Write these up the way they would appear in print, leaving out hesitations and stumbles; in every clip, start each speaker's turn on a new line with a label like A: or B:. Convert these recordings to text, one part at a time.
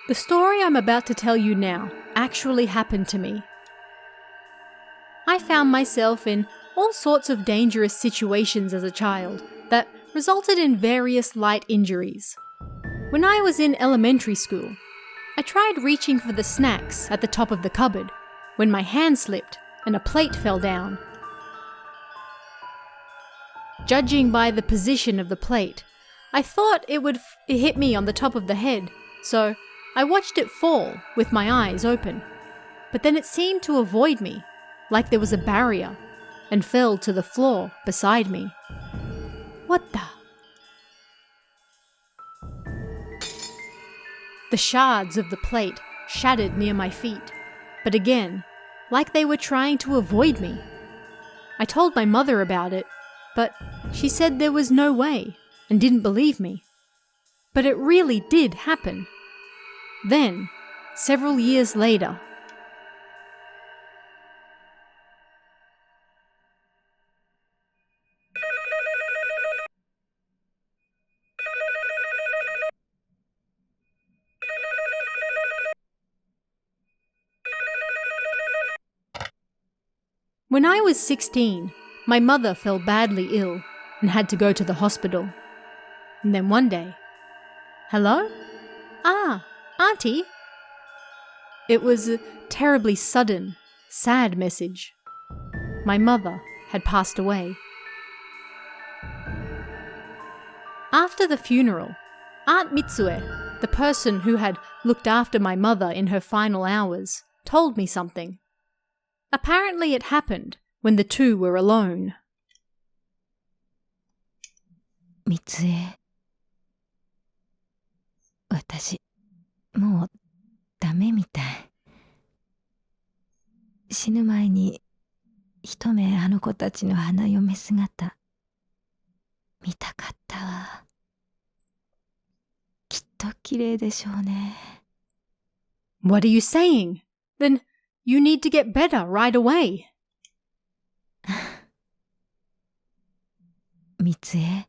A: The story I'm about to tell you now actually happened to me. I found myself in all sorts of dangerous situations as a child that resulted in various light injuries. When I was in elementary school, I tried reaching for the snacks at the top of the cupboard when my hand slipped and a plate fell down. Judging by the position of the plate, I thought it would hit me on the top of the head, so I watched it fall with my eyes open. But then it seemed to avoid me, like there was a barrier, and fell to the floor beside me. What the? The shards of the plate shattered near my feet, but again, like they were trying to avoid me. I told my mother about it, but she said there was no way and didn't believe me. But it really did happen. Then, several years later, when I was 16, my mother fell badly ill and had to go to the hospital. And then one day, "Hello? Ah, Auntie?" It was a terribly sudden, sad message. My mother had passed away. After the funeral, Aunt Mitsue, the person who had looked after my mother in her final hours, told me something. Apparently it happened when the two were alone.
B: みつえ、私、もうダメみたい。死ぬ前に一目あの子たちの花嫁姿見たかったわ。きっと綺麗でしょうね。
A: What are you saying? Then you need to get better right away.
B: みつえ、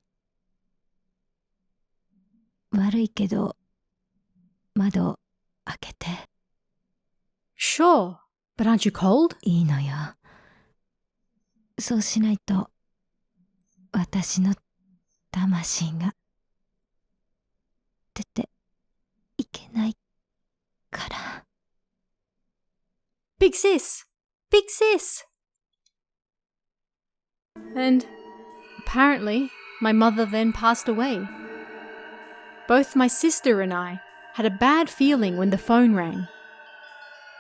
B: 悪いけど窓開けて。
A: Sure, but aren't you cold?
B: いいのよ。そうしないと私の魂が出ていけないから。
A: Big sis! Big sis! And apparently, my mother then passed away. Both my sister and I had a bad feeling when the phone rang.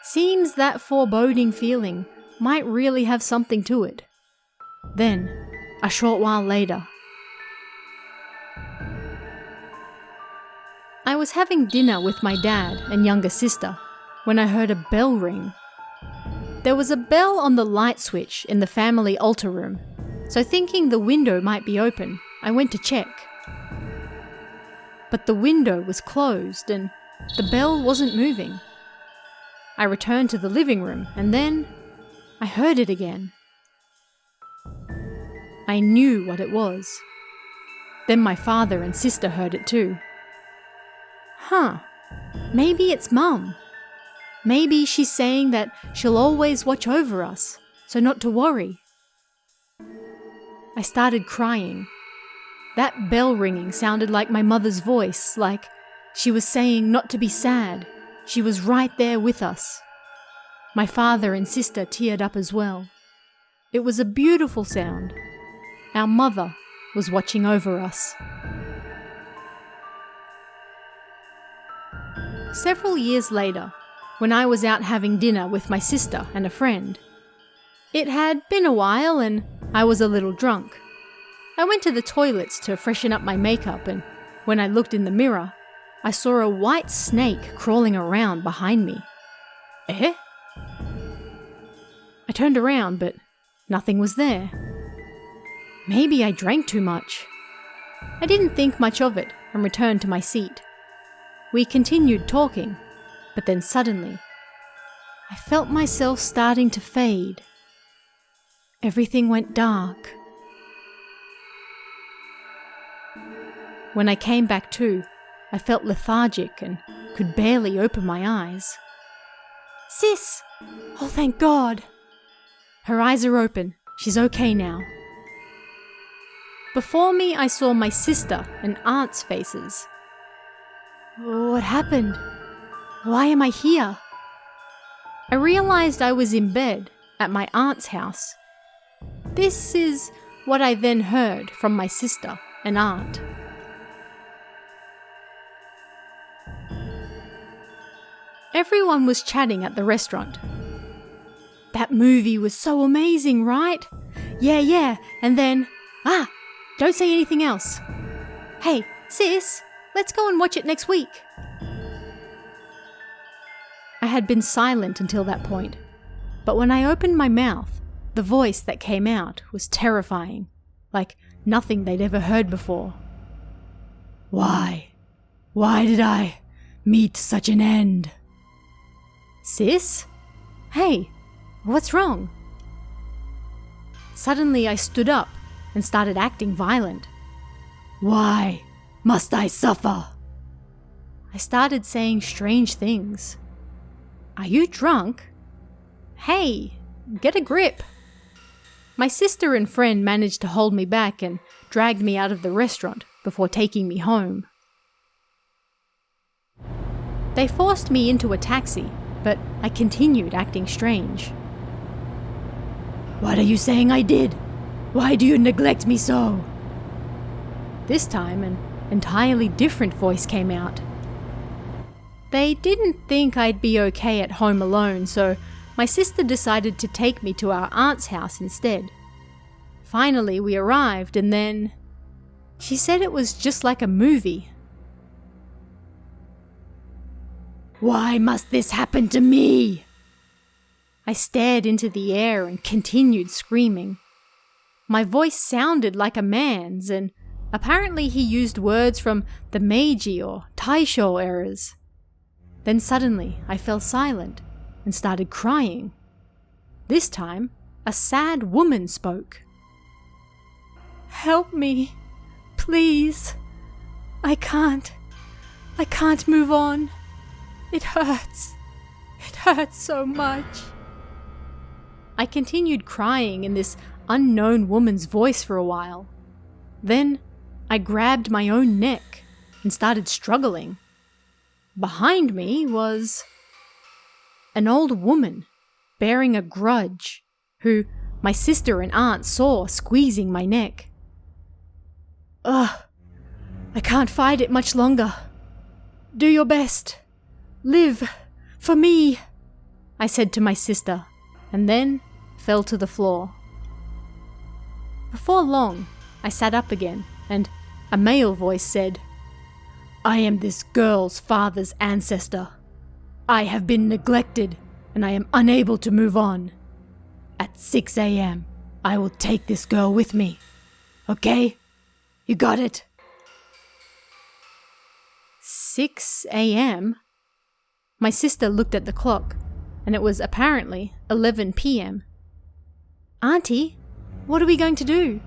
A: Seems that foreboding feeling might really have something to it. Then, a short while later, I was having dinner with my dad and younger sister when I heard a bell ring. There was a bell on the light switch in the family altar room, so thinking the window might be open, I went to check. But the window was closed and the bell wasn't moving. I returned to the living room and then I heard it again. I knew what it was. Then my father and sister heard it too. Maybe it's Mum. Maybe she's saying that she'll always watch over us, so not to worry. I started crying. That bell ringing sounded like my mother's voice, like she was saying not to be sad. She was right there with us. My father and sister teared up as well. It was a beautiful sound. Our mother was watching over us. Several years later, when I was out having dinner with my sister and a friend, it had been a while and I was a little drunk. I went to the toilets to freshen up my makeup, and when I looked in the mirror, I saw a white snake crawling around behind me. Eh? I turned around, but nothing was there. Maybe I drank too much. I didn't think much of it and returned to my seat. We continued talking, but then suddenly, I felt myself starting to fade. Everything went dark. When I came back to, I felt lethargic and could barely open my eyes. Sis! Oh, thank God! Her eyes are open. She's okay now. Before me, I saw my sister and aunt's faces. What happened? Why am I here? I realized I was in bed at my aunt's house. This is what I then heard from my sister and aunt. Everyone was chatting at the restaurant. That movie was so amazing, right? Yeah, and then, don't say anything else. Hey, sis, let's go and watch it next week. I had been silent until that point, but when I opened my mouth, the voice that came out was terrifying, like nothing they'd ever heard before. Why? Why did I meet such an end? Sis? Hey, what's wrong? Suddenly I stood up and started acting violent. Why must I suffer? I started saying strange things. Are you drunk? Hey, get a grip. My sister and friend managed to hold me back and dragged me out of the restaurant before taking me home. They forced me into a taxi, but I continued acting strange. What are you saying I did? Why do you neglect me so? This time, an entirely different voice came out. They didn't think I'd be okay at home alone, so my sister decided to take me to our aunt's house instead. Finally, we arrived, and then she said it was just like a movie. Why must this happen to me? I stared into the air and continued screaming. My voice sounded like a man's, and apparently he used words from the Meiji or Taisho eras. Then suddenly I fell silent and started crying. This time, a sad woman spoke. Help me, please. I can't move on. It hurts so much. I continued crying in this unknown woman's voice for a while. Then I grabbed my own neck and started struggling. Behind me was an old woman bearing a grudge, who my sister and aunt saw squeezing my neck. I can't fight it much longer. Do your best. Live for me, I said to my sister, and then fell to the floor. Before long, I sat up again, and a male voice said, I am this girl's father's ancestor. I have been neglected, and I am unable to move on. At 6 a.m., I will take this girl with me. Okay? You got it? 6 a.m.? My sister looked at the clock, and it was apparently 11 p.m. Auntie, what are we going to do?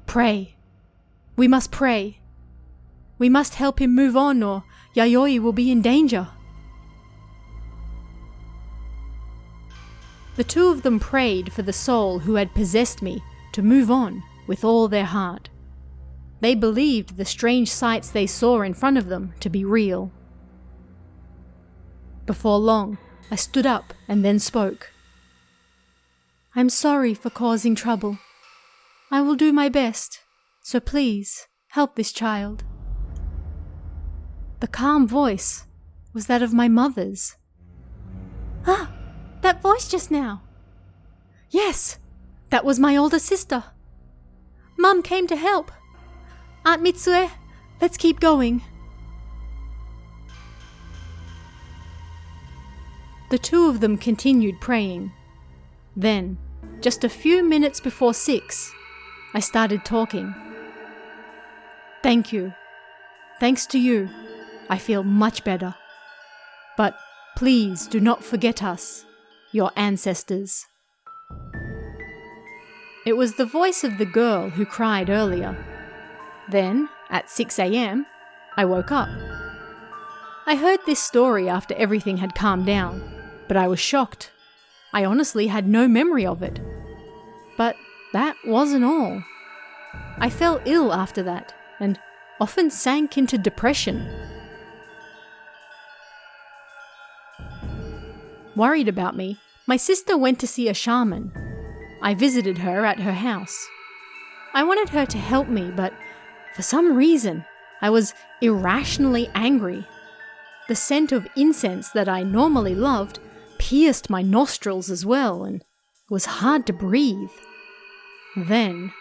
A: Pray. We must pray. We must help him move on, or Yayoi will be in danger. The two of them prayed for the soul who had possessed me to move on with all their heart. They believed the strange sights they saw in front of them to be real. Before long, I stood up and then spoke. I'm sorry for causing trouble. I will do my best, so please help this child. The calm voice was that of my mother's. That voice just now. Yes, that was my older sister. Mum came to help. Aunt Mitsue, let's keep going. The two of them continued praying. Then, just a few minutes before 6, I started talking. Thank you. Thanks to you, I feel much better. But please do not forget us, your ancestors. It was the voice of the girl who cried earlier. Then, at 6 a.m., I woke up. I heard this story after everything had calmed down, but I was shocked. I honestly had no memory of it. But that wasn't all. I fell ill after that, and often sank into depression. Worried about me, my sister went to see a shaman. I visited her at her house. I wanted her to help me, but for some reason, I was irrationally angry. The scent of incense that I normally loved pierced my nostrils as well, and it was hard to breathe. Then...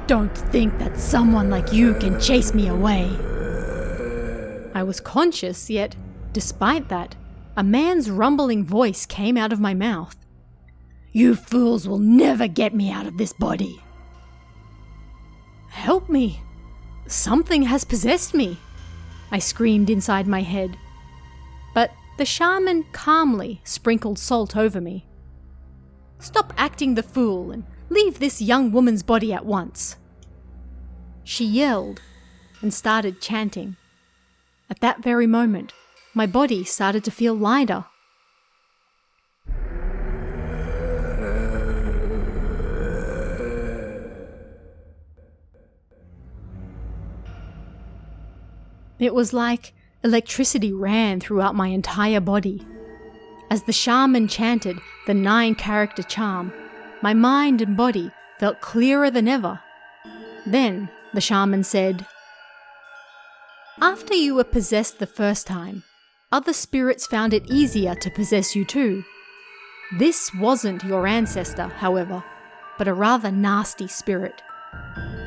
A: "Don't think that someone like you can chase me away." I was conscious, yet, despite that, a man's rumbling voice came out of my mouth. "You fools will never get me out of this body." "Help me! Something has possessed me," I screamed inside my head. But the shaman calmly sprinkled salt over me. "Stop acting the fool and leave this young woman's body at once." She yelled and started chanting. At that very moment, my body started to feel lighter. It was like electricity ran throughout my entire body. As the shaman chanted the 9-character charm, my mind and body felt clearer than ever. Then the shaman said, "After you were possessed the first time, other spirits found it easier to possess you too. This wasn't your ancestor, however, but a rather nasty spirit.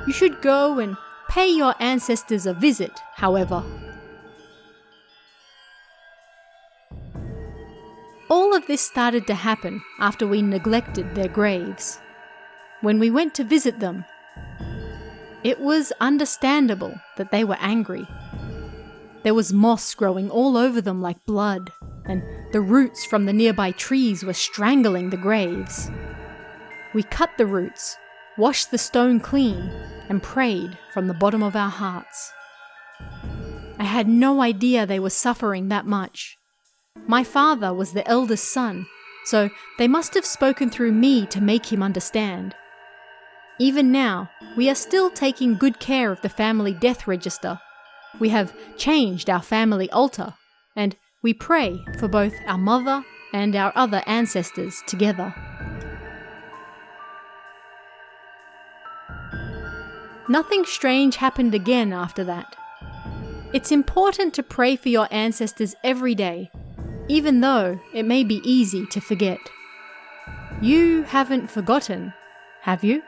A: You should go and pay your ancestors a visit, however." All of this started to happen after we neglected their graves. When we went to visit them, it was understandable that they were angry. There was moss growing all over them like blood, and the roots from the nearby trees were strangling the graves. We cut the roots, washed the stone clean, and prayed from the bottom of our hearts. I had no idea they were suffering that much. My father was the eldest son, so they must have spoken through me to make him understand. Even now, we are still taking good care of the family death register. We have changed our family altar, and we pray for both our mother and our other ancestors together. Nothing strange happened again after that. It's important to pray for your ancestors every day, even though it may be easy to forget. You haven't forgotten, have you?